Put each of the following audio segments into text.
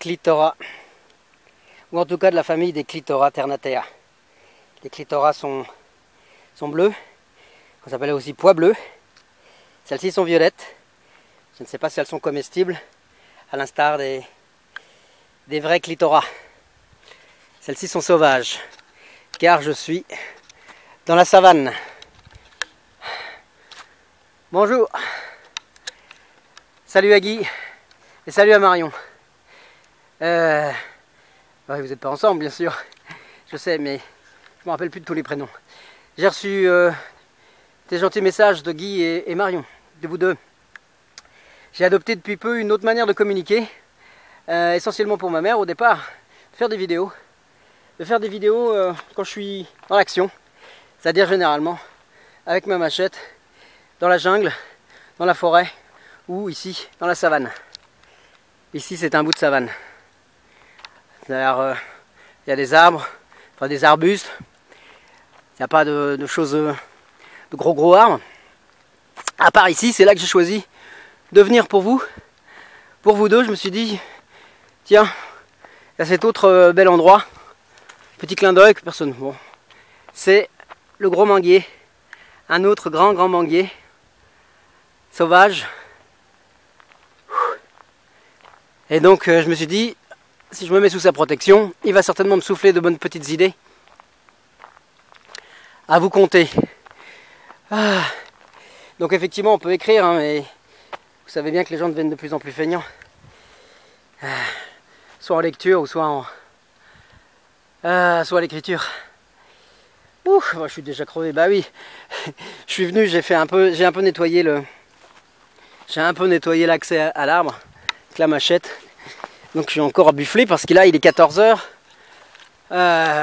Clitora, ou en tout cas de la famille des Clitora ternatea. Les Clitora sont bleus, on s'appelle aussi pois bleus. Celles-ci sont violettes. Je ne sais pas si elles sont comestibles, à l'instar des vrais Clitora. Celles-ci sont sauvages, car je suis dans la savane. Bonjour. Salut à Guy et salut à Marion. Ouais, vous n'êtes pas ensemble, bien sûr. Je sais, mais je me rappelle plus de tous les prénoms. J'ai reçu des gentils messages de Guy et Marion, de vous deux. J'ai adopté depuis peu une autre manière de communiquer, essentiellement pour ma mère au départ, de faire des vidéos. Quand je suis dans l'action, c'est-à-dire généralement avec ma machette, dans la jungle, dans la forêt ou ici, dans la savane. Ici, c'est un bout de savane. D'ailleurs, il y a des arbres, enfin des arbustes. Il n'y a pas de choses, de gros arbres. À part ici, c'est là que j'ai choisi de venir pour vous deux. Je me suis dit, tiens, il y a cet autre bel endroit. Petit clin d'œil que personne. Bon, c'est le gros manguier, un autre grand manguier sauvage. Et donc, je me suis dit, si je me mets sous sa protection, il va certainement me souffler de bonnes petites idées à vous conter. Donc effectivement, on peut écrire, hein, mais vous savez bien que les gens deviennent de plus en plus feignants. Soit en lecture ou soit à l'écriture. Ouf, je suis déjà crevé. Bah oui, je suis venu, j'ai un peu nettoyé l'accès à l'arbre avec la machette. Donc je suis encore bufflé parce que là il est 14 h.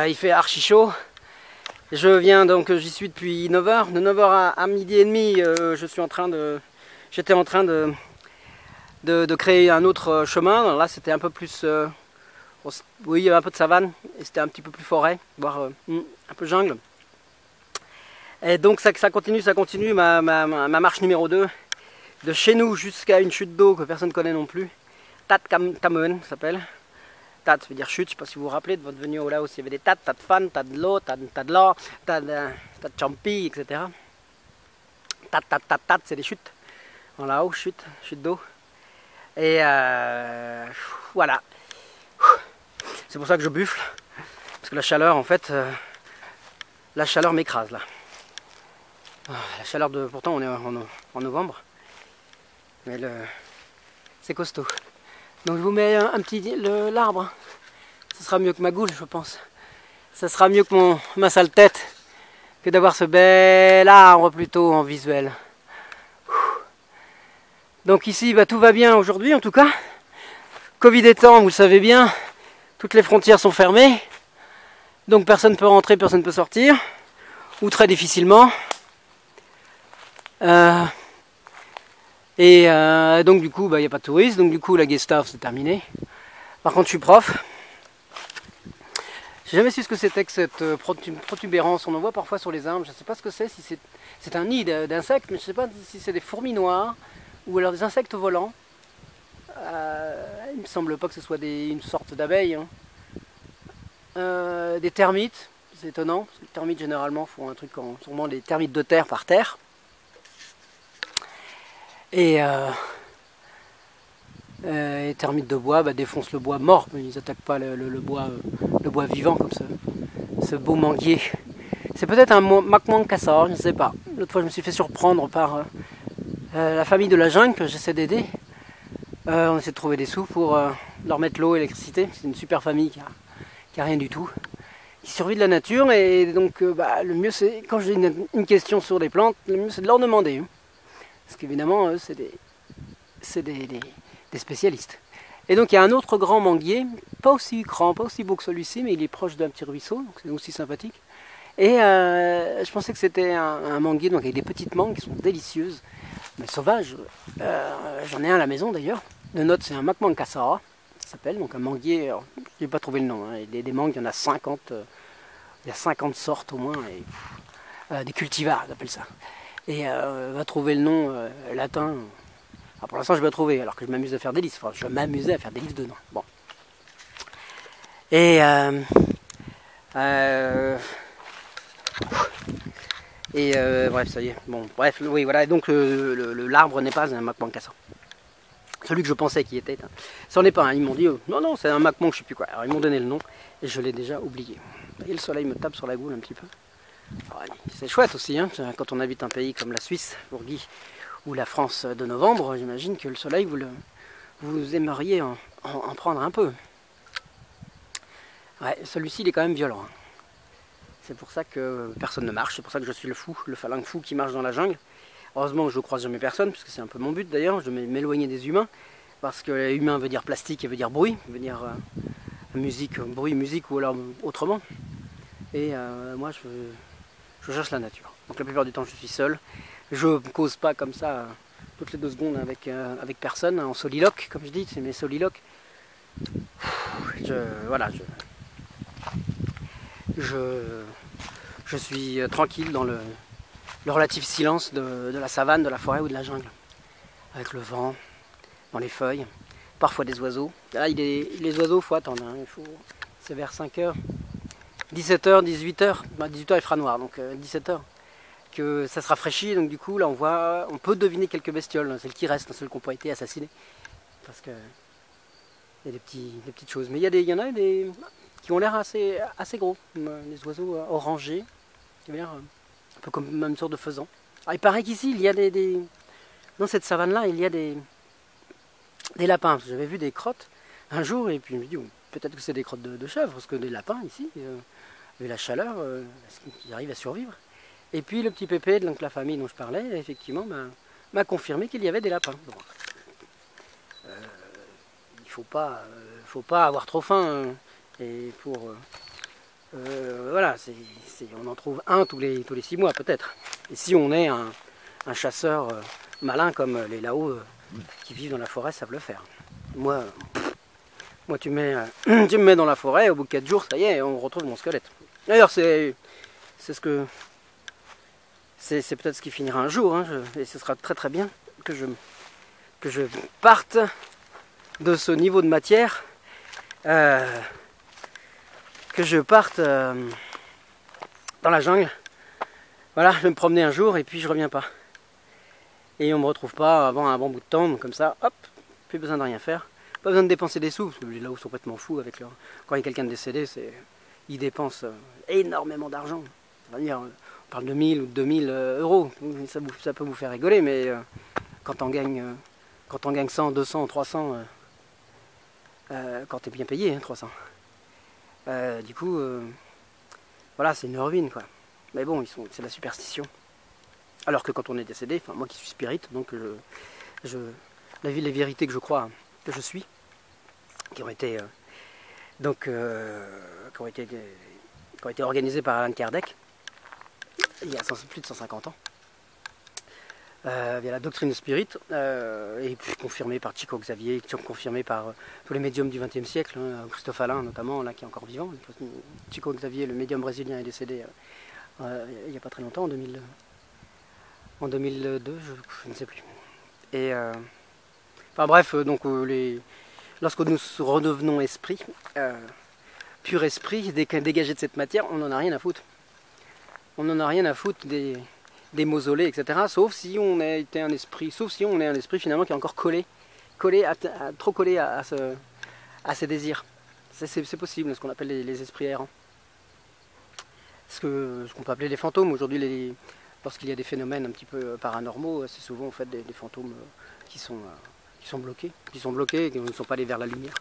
Il fait archi chaud. Je viens donc, j'y suis depuis 9 h. De 9 h à midi et demi, j'étais en train de créer un autre chemin. Là c'était un peu plus, oui, il y avait un peu de savane et c'était un petit peu plus forêt, voire un peu jungle. Et donc ça continue ma marche numéro 2, de chez nous jusqu'à une chute d'eau que personne ne connaît non plus. Tat Kamen s'appelle. Tat veut dire chute, je ne sais pas si vous vous rappelez de votre venue au Laos, il y avait des tats, tas de fan, tas de l'eau, tas de l'or, tas de champi, etc. Tat, c'est des chutes. En Laos, chute d'eau. Et voilà. C'est pour ça que je buffle. Parce que la chaleur, en fait, la chaleur m'écrase là. La chaleur de. Pourtant, on est en novembre. Mais c'est costaud. Donc je vous mets un petit l'arbre. Ce sera mieux que ma goule, je pense. Ça sera mieux que ma sale tête que d'avoir ce bel arbre plutôt en visuel. Donc ici, bah, tout va bien aujourd'hui en tout cas. Covid étant, vous le savez bien, toutes les frontières sont fermées. Donc personne ne peut rentrer, personne ne peut sortir. Ou très difficilement. Donc du coup, il n'y a pas de touristes, donc du coup la Gestapo c'est terminé. Par contre je suis prof. J'ai jamais su ce que c'était que cette protubérance, on en voit parfois sur les arbres, je ne sais pas ce que c'est, si c'est un nid d'insectes, mais je ne sais pas si c'est des fourmis noires ou alors des insectes volants. Il me semble pas que ce soit une sorte d'abeille. Hein. Des termites, c'est étonnant, parce que les termites généralement font un truc sûrement des termites de terre par terre. Et les termites de bois défoncent le bois mort, mais ils n'attaquent pas le bois vivant comme ce beau manguier. C'est peut-être un Makmankassar, je ne sais pas. L'autre fois je me suis fait surprendre par la famille de la jungle que j'essaie d'aider. On essaie de trouver des sous pour leur mettre l'eau et l'électricité. C'est une super famille qui a rien du tout, qui survit de la nature. Et donc le mieux c'est, quand j'ai une question sur des plantes, le mieux c'est de leur demander. Parce qu'évidemment, c'est des spécialistes. Et donc il y a un autre grand manguier, pas aussi grand, pas aussi beau que celui-ci, mais il est proche d'un petit ruisseau, donc c'est aussi sympathique. Et je pensais que c'était un manguier donc avec des petites mangues qui sont délicieuses, mais sauvages. J'en ai un à la maison d'ailleurs. Le nôtre c'est un Makmankassar, ça s'appelle, donc un manguier, je n'ai pas trouvé le nom. Hein. Des mangues, il y en a 50, il y a 50 sortes au moins, et, des cultivars, on appelle ça. Et va trouver le nom latin. Alors pour l'instant je vais trouver, alors que je m'amuse à faire des listes. Enfin, je m'amusais à faire des listes de noms. Bon. Et, euh, bref, ça y est. Bon, bref, oui, voilà. Et donc l'arbre n'est pas un Makmankassa. Celui que je pensais qui était. C'en est pas un. Ils m'ont dit, non, non, c'est un Makmank, je sais plus quoi. Alors ils m'ont donné le nom et je l'ai déjà oublié. Et le soleil me tape sur la goule un petit peu. C'est chouette aussi, hein, quand on habite un pays comme la Suisse, Bourgui, ou la France de novembre, j'imagine que le soleil, vous aimeriez en prendre un peu. Ouais, celui-ci, il est quand même violent. Hein. C'est pour ça que personne ne marche, c'est pour ça que je suis le fou, le phalangue fou qui marche dans la jungle. Heureusement que je ne croise jamais personne, parce que c'est un peu mon but d'ailleurs, je vais m'éloigner des humains, parce que humain veut dire plastique et veut dire bruit, veut dire musique, bruit, musique ou alors autrement. Et moi, je cherche la nature. Donc la plupart du temps, je suis seul. Je ne cause pas comme ça toutes les 2 secondes avec personne, en soliloque, comme je dis, c'est mes soliloques. Voilà, je suis tranquille dans le relatif silence de la savane, de la forêt ou de la jungle. Avec le vent, dans les feuilles, parfois des oiseaux. Là, les oiseaux, il faut attendre. Hein, c'est vers 5h, 17h, 18h. 18h, il fera noir, donc 17h. Que ça se rafraîchit, donc du coup, là, on peut deviner quelques bestioles. Celles qui restent, celles qui n'ont pas été assassinées. Parce que il y a des petites choses. Mais il y en a qui ont l'air assez gros. Les oiseaux orangés, qui ont l'air un peu comme une sorte de faisan. Alors, il paraît qu'ici, il y a dans cette savane-là, il y a des lapins. J'avais vu des crottes un jour, et puis je me dis, peut-être que c'est des crottes de chèvre, parce que des lapins ici, vu la chaleur, ils arrivent à survivre. Et puis le petit pépé de la famille dont je parlais, effectivement, m'a confirmé qu'il y avait des lapins. Bon. Il faut pas avoir trop faim. Et voilà, on en trouve un tous les 6 mois peut-être. Et si on est un chasseur malin comme les Lao qui vivent dans la forêt savent le faire. Moi tu me mets dans la forêt, au bout de 4 jours, ça y est, on retrouve mon squelette. D'ailleurs, c'est peut-être ce qui finira un jour, hein, et ce sera très très bien que je parte de ce niveau de matière, que je parte dans la jungle. Voilà, je vais me promener un jour et puis je reviens pas. Et on me retrouve pas avant un bon bout de temps, comme ça, hop, plus besoin de rien faire. Pas besoin de dépenser des sous, parce que les Laos sont complètement fous avec leur... Quand il y a quelqu'un de décédé, ils dépensent énormément d'argent. C'est-à-dire, on parle de 1000 ou 2000 euros. Ça peut vous faire rigoler, mais quand on gagne 100, 200, 300, quand tu es bien payé, hein, 300. Du coup, voilà, c'est une ruine, quoi. Mais bon, c'est la superstition. Alors que quand on est décédé, enfin moi qui suis spirit, donc les vérités que je crois, que je suis, qui ont été organisées par Allan Kardec il y a plus de 150 ans, via la doctrine spirit, et puis confirmée par Chico Xavier, confirmée par tous les médiums du XXe siècle, hein, Christophe Alain notamment, là qui est encore vivant. Chico Xavier, le médium brésilien, est décédé il n'y a pas très longtemps, en 2002, je ne sais plus. Et enfin bref, donc lorsque nous redevenons esprit, pur esprit, dégagé de cette matière, on n'en a rien à foutre. On n'en a rien à foutre des mausolées, etc. Sauf si on a été un esprit, finalement qui est encore trop collé à ses désirs. C'est possible, ce qu'on appelle les esprits errants. Ce qu'on peut appeler les fantômes. Aujourd'hui, lorsqu'il y a des phénomènes un petit peu paranormaux, c'est souvent en fait des fantômes qui sont bloqués, et qui ne sont pas allés vers la lumière.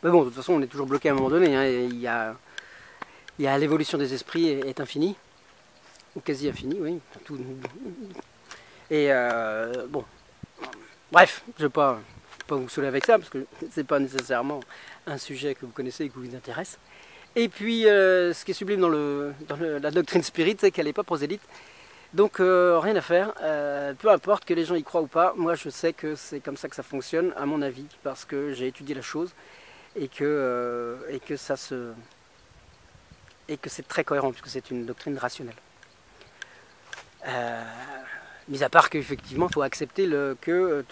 Mais bon, de toute façon, on est toujours bloqué à un moment donné. Hein, il y a l'évolution des esprits est infinie, ou quasi infinie, oui. Et bon, bref, je ne vais pas vous saouler avec ça, parce que c'est pas nécessairement un sujet que vous connaissez et qui vous intéresse. Et puis, ce qui est sublime dans la doctrine spirit, c'est qu'elle n'est pas prosélyte. Donc, rien à faire. Peu importe que les gens y croient ou pas, moi je sais que c'est comme ça que ça fonctionne, à mon avis, parce que j'ai étudié la chose et que c'est très cohérent, puisque c'est une doctrine rationnelle. Mis à part qu'effectivement, il faut accepter que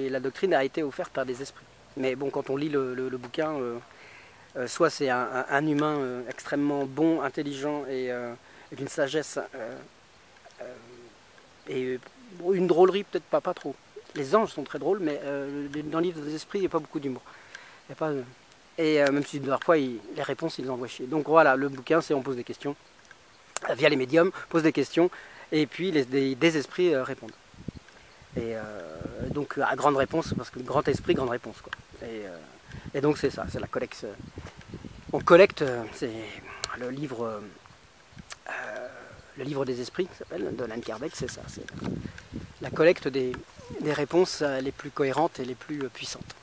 la doctrine a été offerte par des esprits. Mais bon, quand on lit le bouquin, soit c'est un humain extrêmement bon, intelligent et d'une sagesse et une drôlerie peut-être pas trop. Les anges sont très drôles, mais dans le livre des esprits, il n'y a pas beaucoup d'humour. Même si parfois les réponses, ils envoient chier. Donc voilà, le bouquin, c'est on pose des questions via les médiums, pose des questions, et puis des esprits répondent. Et donc à grande réponse, parce que grand esprit, grande réponse, quoi. Et donc c'est ça, c'est la collecte. On collecte, c'est le livre des esprits, qui s'appelle, de Allan Kardec, c'est ça. C'est la collecte des réponses les plus cohérentes et les plus puissantes.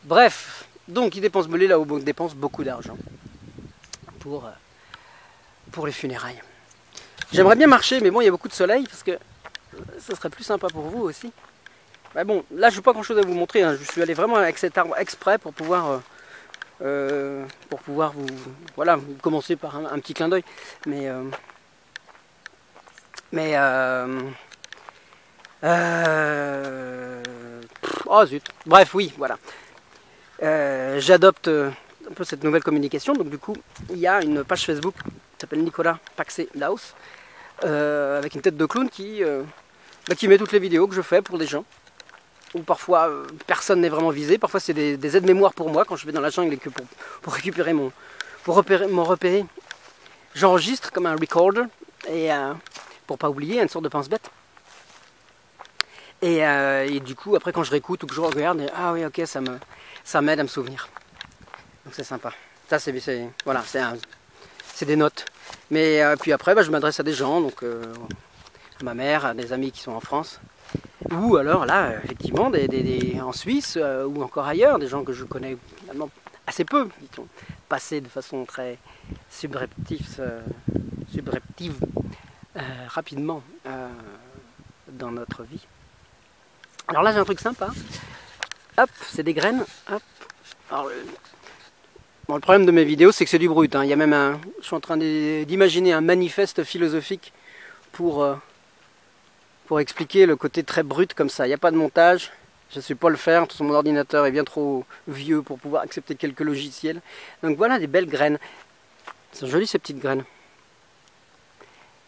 Bref, donc il dépense là où il dépense beaucoup d'argent pour les funérailles. J'aimerais bien marcher, mais bon, il y a beaucoup de soleil, parce que ça serait plus sympa pour vous aussi. Mais bon, là je n'ai pas grand chose à vous montrer, hein. Je suis allé vraiment avec cet arbre exprès pour pouvoir vous, voilà, commencer par un petit clin d'œil. Oh zut, bref, oui, voilà. J'adopte un peu cette nouvelle communication, donc du coup, il y a une page Facebook qui s'appelle Nicolas Paxé Laos, avec une tête de clown qui met toutes les vidéos que je fais pour des gens, où parfois personne n'est vraiment visé, parfois c'est des aides-mémoires pour moi quand je vais dans la jungle et que pour récupérer mon repérer, j'enregistre comme un recorder, et pour pas oublier, une sorte de pince-bête. Et du coup, après quand je réécoute ou que je regarde, ah oui, ok, ça m'aide à me souvenir. Donc c'est sympa. Ça voilà, c'est des notes. Mais puis après, je m'adresse à des gens, donc à ma mère, à des amis qui sont en France. Ou alors là, effectivement, en Suisse ou encore ailleurs, des gens que je connais finalement assez peu, qui sont passés de façon très subreptive rapidement dans notre vie. Alors là, j'ai un truc sympa. Hop, c'est des graines. Hop. Alors, le problème de mes vidéos, c'est que c'est du brut, hein. Il y a même je suis en train d'imaginer un manifeste philosophique pour expliquer le côté très brut comme ça. Il n'y a pas de montage, je ne sais pas le faire, tout mon ordinateur est bien trop vieux pour pouvoir accepter quelques logiciels. Donc voilà des belles graines. Elles sont jolies ces petites graines.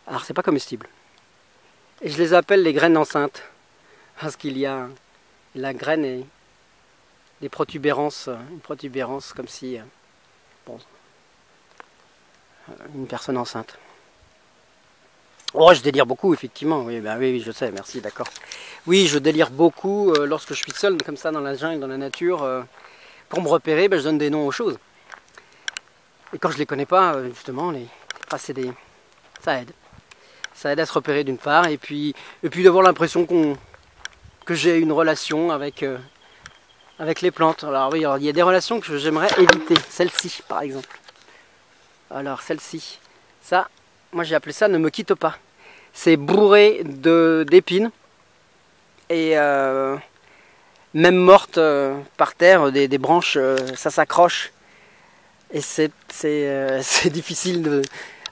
Alors c'est pas comestible. Et je les appelle les graines enceintes, parce qu'il y a la graine et des protubérances, une protubérance comme si une personne enceinte. Oh, je délire beaucoup, effectivement. Oui, oui, je sais, merci, d'accord. Oui, je délire beaucoup lorsque je suis seul, comme ça, dans la jungle, dans la nature. Pour me repérer, je donne des noms aux choses. Et quand je les connais pas, justement, ça aide. Ça aide à se repérer d'une part, et puis d'avoir l'impression que j'ai une relation avec les plantes. Alors oui, il y a des relations que j'aimerais éviter. Celle-ci, par exemple. Alors, celle-ci. Ça, moi j'ai appelé ça « Ne me quitte pas ». C'est bourré d'épines. Et même morte par terre, des branches, ça s'accroche. Et c'est difficile de...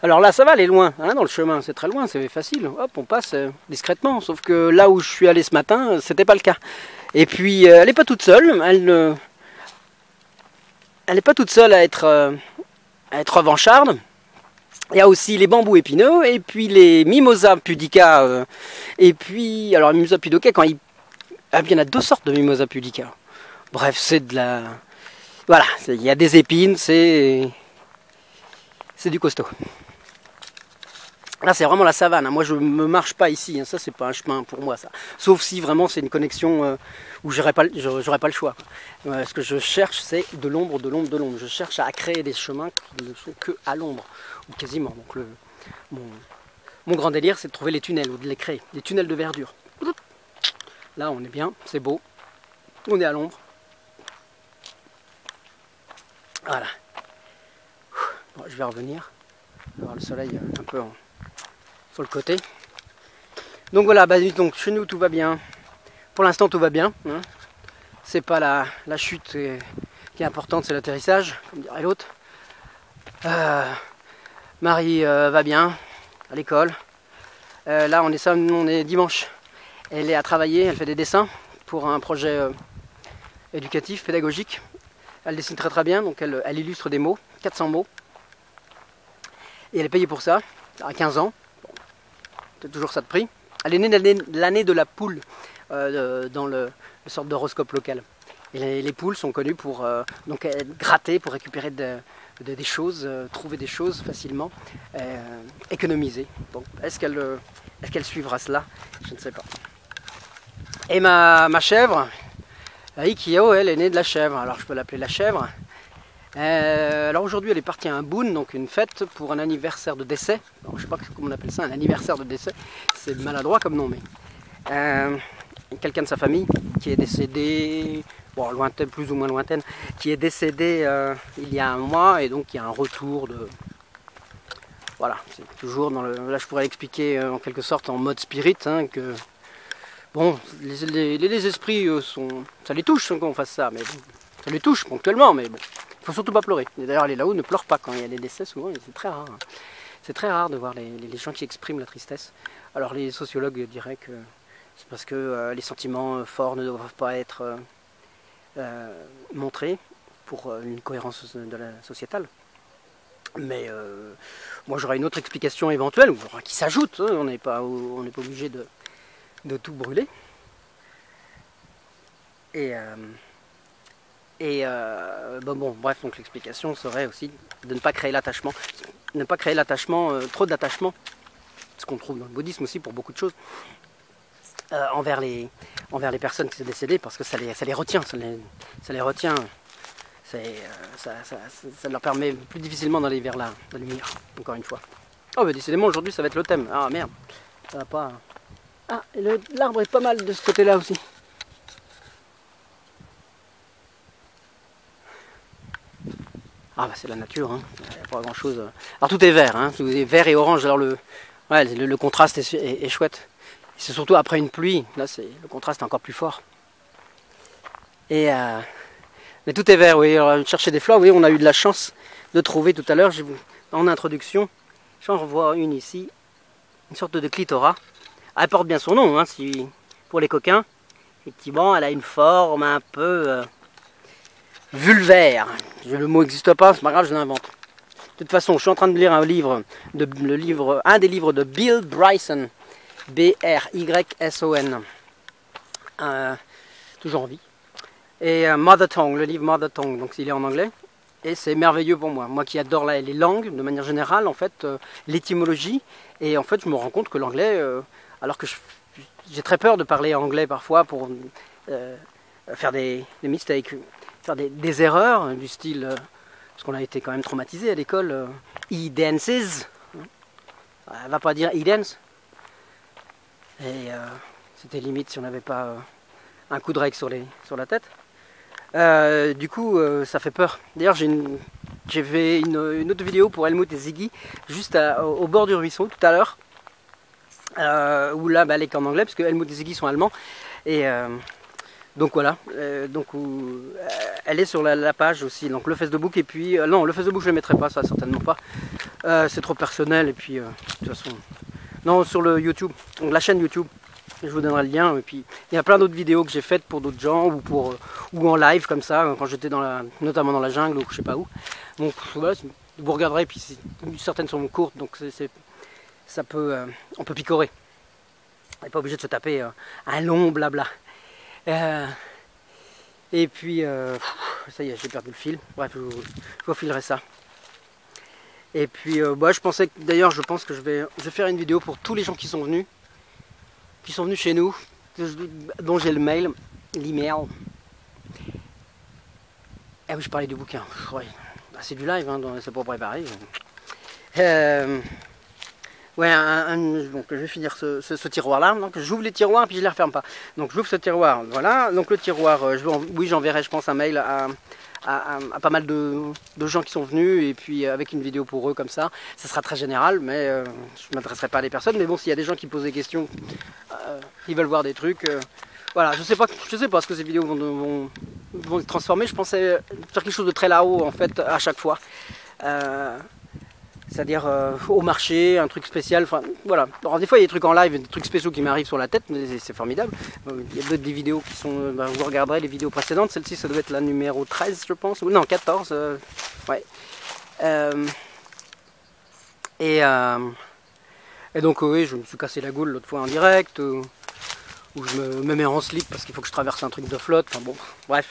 Alors là, ça va aller loin, hein, dans le chemin, c'est très loin, c'est facile. Hop, on passe discrètement. Sauf que là où je suis allé ce matin, c'était pas le cas. Et puis, elle n'est pas toute seule. Elle n'est pas toute seule à être revancharde. Il y a aussi les bambous épineux, et puis les mimosas pudica. Et puis, alors, les mimosas pudica, il y en a deux sortes de mimosas pudica. Bref, c'est de la... Voilà, il y a des épines, c'est du costaud. Là, c'est vraiment la savane. Moi, je ne me marche pas ici. Ça, c'est pas un chemin pour moi, ça. Sauf si vraiment c'est une connexion où j'aurais pas le choix. Ce que je cherche, c'est de l'ombre, de l'ombre, de l'ombre. Je cherche à créer des chemins qui ne sont que à l'ombre, ou quasiment. Donc, mon grand délire, c'est de trouver les tunnels ou de les créer, des tunnels de verdure. Là, on est bien, c'est beau. On est à l'ombre. Voilà. Bon, je vais revenir. On va voir le soleil un peu sur le côté. Donc voilà, donc chez nous tout va bien. Pour l'instant tout va bien. Hein. C'est pas la chute qui est importante, c'est l'atterrissage, comme dirait l'autre. Marie va bien à l'école. Là on est dimanche. Elle est à travailler, elle fait des dessins pour un projet éducatif, pédagogique. Elle dessine très très bien, donc elle illustre des mots, 400 mots. Et elle est payée pour ça, à 15 ans. Bon, c'est toujours ça de prix. Elle est née l'année de la poule dans le sorte d'horoscope local. Et les poules sont connues pour donc être grattées, pour récupérer des choses, trouver des choses facilement, économiser. Donc est-ce qu'elle suivra cela? Je ne sais pas. Et ma chèvre, Ikio, elle est née de la chèvre, alors je peux l'appeler la chèvre. Alors aujourd'hui elle est partie à un boon, donc une fête pour un anniversaire de décès. Alors, je ne sais pas comment on appelle ça, un anniversaire de décès. C'est maladroit comme nom, mais quelqu'un de sa famille qui est décédé, bon, lointaine, plus ou moins lointaine, qui est décédé il y a un mois, et donc il y a un retour de... Voilà, c'est toujours dans le... Là je pourrais expliquer en quelque sorte en mode spirit, hein, que... Bon, les esprits ça les touche qu'on fasse ça, mais bon, ça les touche ponctuellement, mais bon, il faut surtout pas pleurer. D'ailleurs les là-haut ne pleurent pas quand il y a des décès, souvent, c'est très rare. C'est très rare de voir les gens qui expriment la tristesse. Alors les sociologues diraient que c'est parce que les sentiments forts ne doivent pas être montrés pour une cohérence de la sociétale. Mais moi j'aurais une autre explication éventuelle, qui s'ajoute, hein, on n'est pas obligé de tout brûler. Bon, bref, donc l'explication serait aussi de ne pas créer l'attachement. Ne pas créer l'attachement, trop d'attachement, ce qu'on trouve dans le bouddhisme aussi pour beaucoup de choses, envers les personnes qui sont décédées, parce que ça les retient, ça les retient, ça leur permet plus difficilement d'aller vers la lumière, encore une fois. Oh, mais décidément, aujourd'hui, ça va être le thème. Ah, merde, ça va pas... Ah, l'arbre est pas mal de ce côté-là aussi. Ah bah c'est la nature, hein. Il n'y a pas grand chose. Alors tout est vert, hein. Tout est vert et orange, alors le contraste est chouette. C'est surtout après une pluie, là le contraste est encore plus fort. Mais tout est vert, oui. Alors, chercher des fleurs, oui, on a eu de la chance de trouver tout à l'heure, en introduction, j'en revois une ici, une sorte de clitora. Elle porte bien son nom, hein, pour les coquins. Effectivement, elle a une forme un peu vulvaire. Le mot n'existe pas, c'est pas grave, je l'invente. De toute façon, je suis en train de lire un des livres de Bill Bryson, B-R-Y-S-O-N, toujours en vie. Et Mother Tongue, le livre Mother Tongue, donc il est en anglais. Et c'est merveilleux pour moi. Moi qui adore les langues, de manière générale, en fait, l'étymologie. Et en fait, je me rends compte que l'anglais, alors que j'ai très peur de parler anglais parfois pour faire des mistakes, faire des erreurs du style, parce qu'on a été quand même traumatisé à l'école, e-dances, elle va pas dire e-dance. Et c'était limite si on n'avait pas un coup de règle sur la tête. Du coup, ça fait peur. D'ailleurs, j'ai fait une autre vidéo pour Helmut et Ziggy, juste au bord du ruisseau, tout à l'heure, où là, elle est en anglais, parce que Helmut et Ziggy sont allemands. Et donc voilà, elle est sur la page aussi, donc le Facebook, et puis, non, le Facebook je ne le mettrai pas, ça certainement pas. C'est trop personnel, et puis, de toute façon, non, sur le YouTube, donc la chaîne YouTube. Je vous donnerai le lien, et puis il y a plein d'autres vidéos que j'ai faites pour d'autres gens, ou en live comme ça, quand j'étais notamment dans la jungle ou je sais pas où. Donc voilà, vous regarderez, puis certaines sont courtes, donc ça peut, on peut picorer. On n'est pas obligé de se taper un long blabla. Et puis, ça y est, j'ai perdu le fil. Bref, je vous filerai ça. Et puis, je pensais, d'ailleurs, je pense que je vais faire une vidéo pour tous les gens qui sont venus chez nous, dont j'ai le mail, l'email. Ah oui, je parlais du bouquin. Ouais. C'est du live, hein, c'est pas préparé. Donc je vais finir ce tiroir-là. Donc j'ouvre les tiroirs puis je les referme pas. Donc j'ouvre ce tiroir, voilà. Donc le tiroir, oui, j'enverrai, je pense, un mail à pas mal de gens qui sont venus, et puis avec une vidéo pour eux comme ça. Ça sera très général, mais je ne m'adresserai pas à des personnes. Mais bon, s'il y a des gens qui posent des questions, qui veulent voir des trucs, voilà, je sais pas ce que ces vidéos vont se transformer. Je pensais faire quelque chose de très là-haut en fait à chaque fois. C'est-à-dire au marché, un truc spécial, enfin voilà. Alors des fois il y a des trucs en live, des trucs spéciaux qui m'arrivent sur la tête, mais c'est formidable. Il y a d'autres des vidéos qui sont, vous regarderez les vidéos précédentes, celle-ci ça doit être la numéro 13 je pense, ou non 14, ouais. Et donc oui, je me suis cassé la goule l'autre fois en direct, où je me mets en slip parce qu'il faut que je traverse un truc de flotte, enfin bon, bref.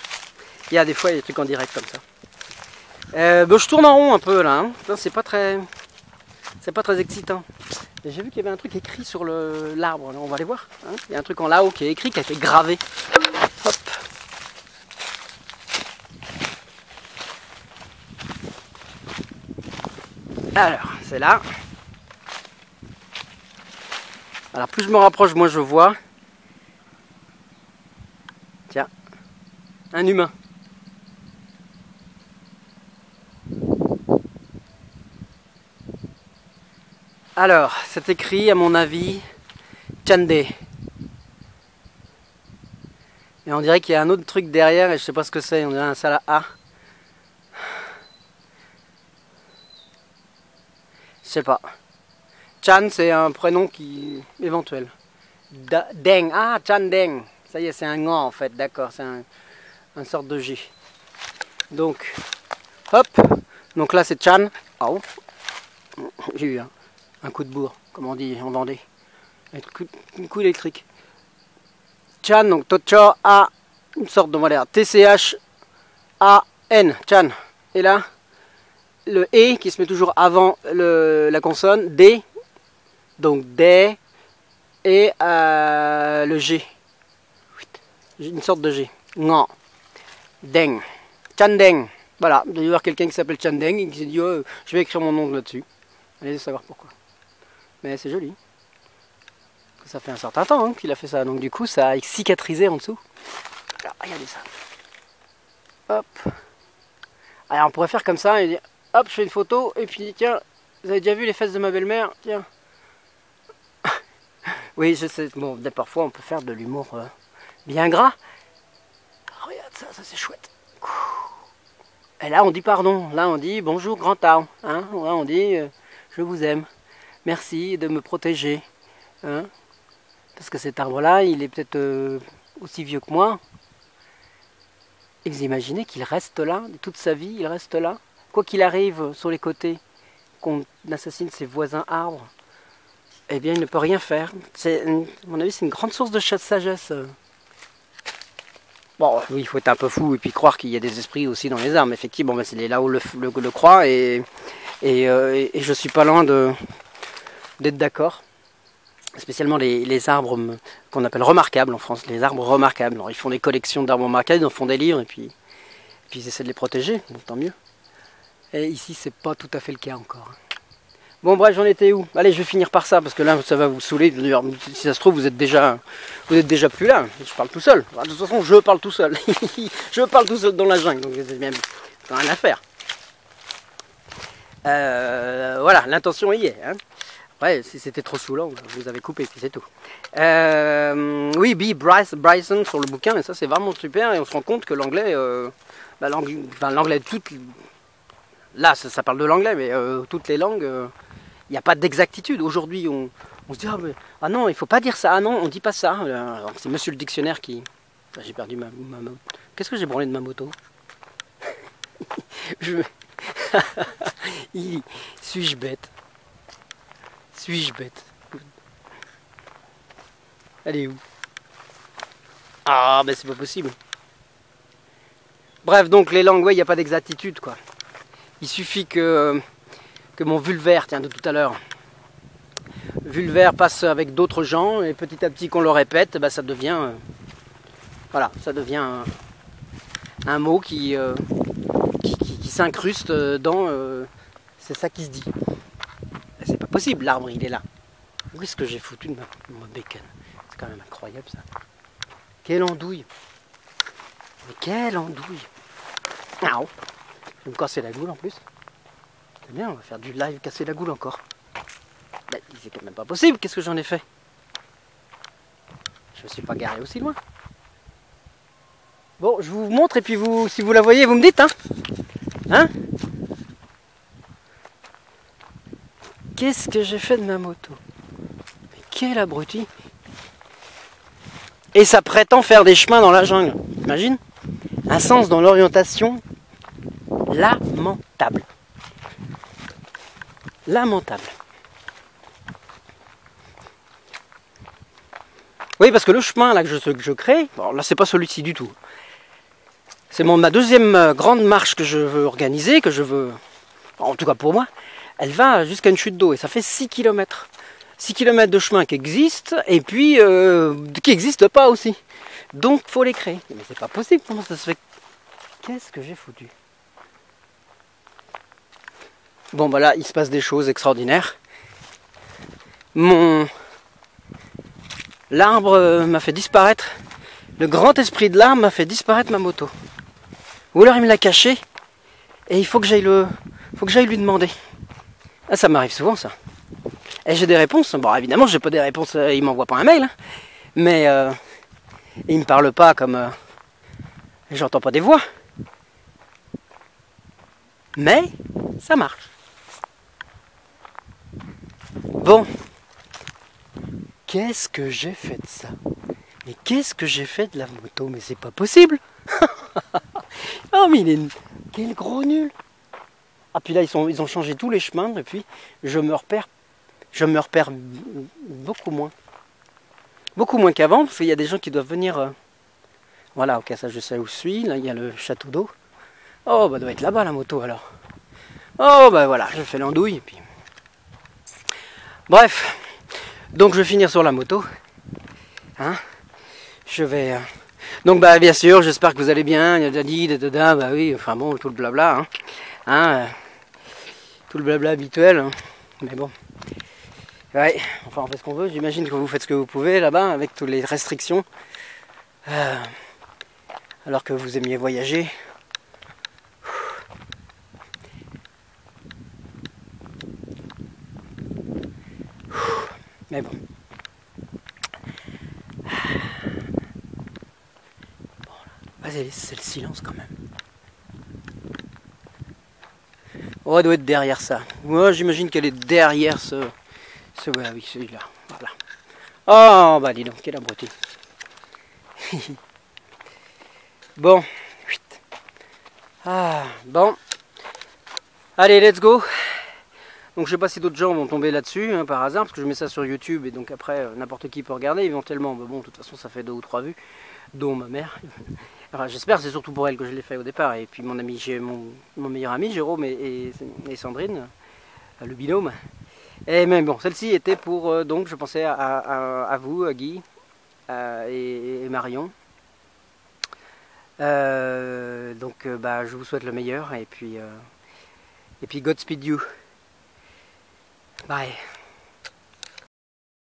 Il y a des fois il y a des trucs en direct comme ça. Je tourne en rond un peu là, hein. C'est pas très excitant. J'ai vu qu'il y avait un truc écrit sur l'arbre, on va aller voir. Hein. Il y a un truc en là-haut qui est écrit, qui a été gravé. Hop. Alors, c'est là. Alors plus je me rapproche, moins je vois. Tiens, un humain. Alors, c'est écrit à mon avis Chande. Et on dirait qu'il y a un autre truc derrière et je sais pas ce que c'est, on dirait un sala A. Je sais pas. Chan c'est un prénom qui éventuel. Deng, ah Chan Deng. Ça y est, c'est un ngan en fait, d'accord, c'est un sorte de G. Donc, hop, donc là c'est Chan. Oh, j'ai eu un coup de bourre, comme on dit en Vendée. Un coup électrique. Chan, donc Tocho A, une sorte de voilà, T-C-H-A-N, Chan. Et là, le E qui se met toujours avant la consonne, D, donc D, et le G. Une sorte de G. Ngan. Deng. Chandeng. Voilà, il doit y avoir quelqu'un qui s'appelle Chandeng et qui s'est dit oh, je vais écrire mon nom là-dessus. Allez savoir pourquoi. Mais c'est joli. Ça fait un certain temps hein, qu'il a fait ça, donc du coup ça a cicatrisé en dessous. Alors, regardez ça. Hop. Alors on pourrait faire comme ça et dire hop, je fais une photo et puis tiens, vous avez déjà vu les fesses de ma belle-mère? Tiens. Oui, je sais, bon, parfois on peut faire de l'humour bien gras. Regarde ça, ça c'est chouette. Et là on dit pardon, là on dit bonjour grand arbre, hein? Là on dit je vous aime, merci de me protéger, hein? Parce que cet arbre là il est peut-être aussi vieux que moi. Et vous imaginez qu'il reste là, toute sa vie il reste là, quoi qu'il arrive sur les côtés, qu'on assassine ses voisins arbres, eh bien il ne peut rien faire. À mon avis c'est une grande source de sagesse. Bon, oui, il faut être un peu fou et puis croire qu'il y a des esprits aussi dans les arbres. Effectivement, c'est là où le croit et je suis pas loin d'être d'accord. Spécialement les arbres qu'on appelle remarquables en France, les arbres remarquables. Alors, ils font des collections d'arbres remarquables, ils en font des livres et puis ils essaient de les protéger, donc tant mieux. Et ici, c'est pas tout à fait le cas encore. Bon bref, j'en étais où? Allez, je vais finir par ça, parce que là, ça va vous saouler. Si ça se trouve, vous êtes déjà plus là. Je parle tout seul. De toute façon, je parle tout seul. Je parle tout seul dans la jungle, donc c'est bien rien à faire. Voilà, l'intention y est. Hein. Ouais, si c'était trop saoulant, vous avez coupé, puis c'est tout. Oui, Bryson sur le bouquin, et ça c'est vraiment super, et on se rend compte que l'anglais, l'anglais, là ça parle de l'anglais, mais toutes les langues, il n'y a pas d'exactitude. Aujourd'hui, on se dit ah non, il faut pas dire ça, ah non, on dit pas ça. C'est monsieur le dictionnaire qui... J'ai perdu ma Qu'est-ce que j'ai branlé de ma moto? Suis-je bête? Suis-je bête? Elle est où? Ah, ben c'est pas possible. Bref, donc les langues, ouais, il n'y a pas d'exactitude, quoi. Il suffit que mon vulvaire, tiens, de tout à l'heure, vulvaire passe avec d'autres gens, et petit à petit qu'on le répète, ben, ça devient... voilà, ça devient un mot qui s'incruste dans... c'est ça qui se dit. C'est pas possible, l'arbre, il est là. Où est-ce que j'ai foutu de ma bacon? C'est quand même incroyable, ça. Quelle andouille! Mais quelle andouille! Ah, je vais me casser la goule en plus. C'est bien, on va faire du live casser la goule encore. Ben, c'est quand même pas possible, qu'est-ce que j'en ai fait? Je me suis pas garé aussi loin. Bon, je vous montre et puis vous, si vous la voyez, vous me dites, hein? Hein? qu'est-ce que j'ai fait de ma moto? Mais quel abruti! Et ça prétend faire des chemins dans la jungle. Imagine? Un sens dans l'orientation lamentable. Lamentable. Oui, parce que le chemin là que je crée, bon, là c'est pas celui-ci du tout. C'est ma deuxième grande marche que je veux organiser, que je veux, en tout cas pour moi, elle va jusqu'à une chute d'eau et ça fait 6 km. 6 km de chemin qui existent et puis qui n'existent pas aussi. Donc faut les créer. Mais c'est pas possible, comment ça se fait? Qu'est-ce que j'ai foutu? Bon bah là il se passe des choses extraordinaires. L'arbre m'a fait disparaître, le grand esprit de l'arbre m'a fait disparaître ma moto. Ou alors il me l'a caché et il faut que j'aille lui demander. Ah, ça m'arrive souvent ça. Et j'ai des réponses. Bon évidemment j'ai pas des réponses, il m'envoie pas un mail, hein, mais il me parle pas comme j'entends pas des voix. Mais ça marche. Bon. Qu'est-ce que j'ai fait de ça? Mais qu'est-ce que j'ai fait de la moto? Mais c'est pas possible. Oh mais quel gros nul. Ah puis là ils ont changé tous les chemins depuis. Je me repère beaucoup moins. Beaucoup moins qu'avant, parce qu'il y a des gens qui doivent venir. Voilà, ok, ça je sais où je suis. Là il y a le château d'eau. Oh bah doit être là-bas la moto alors. Oh bah voilà, je fais l'andouille et puis. Bref. Donc je vais finir sur la moto. Hein, je vais. Donc bah bien sûr, j'espère que vous allez bien. Il y a Dadi, bah oui, enfin bon, tout le blabla. Tout le blabla habituel. Hein. Mais bon. Ouais, enfin on fait ce qu'on veut. J'imagine que vous faites ce que vous pouvez là-bas avec toutes les restrictions. Alors que vous aimiez voyager. Mais bon. Vas-y, c'est le silence quand même. Oh, elle doit être derrière ça. Moi, j'imagine qu'elle est derrière ce ouais, oui, celui-là. Voilà. Oh, bah dis donc, quel abruti. Bon. Ah, bon. Allez, let's go. Donc je sais pas si d'autres gens vont tomber là-dessus hein, par hasard, parce que je mets ça sur YouTube et donc après n'importe qui peut regarder éventuellement. Mais bon, de toute façon ça fait 2 ou 3 vues, dont ma mère. Enfin, j'espère, c'est surtout pour elle que je l'ai fait au départ. Et puis mon meilleur ami Jérôme et Sandrine, le binôme. Et mais bon, celle-ci était pour donc je pensais à vous, à Guy et Marion. Donc bah je vous souhaite le meilleur et puis Godspeed you. Bye.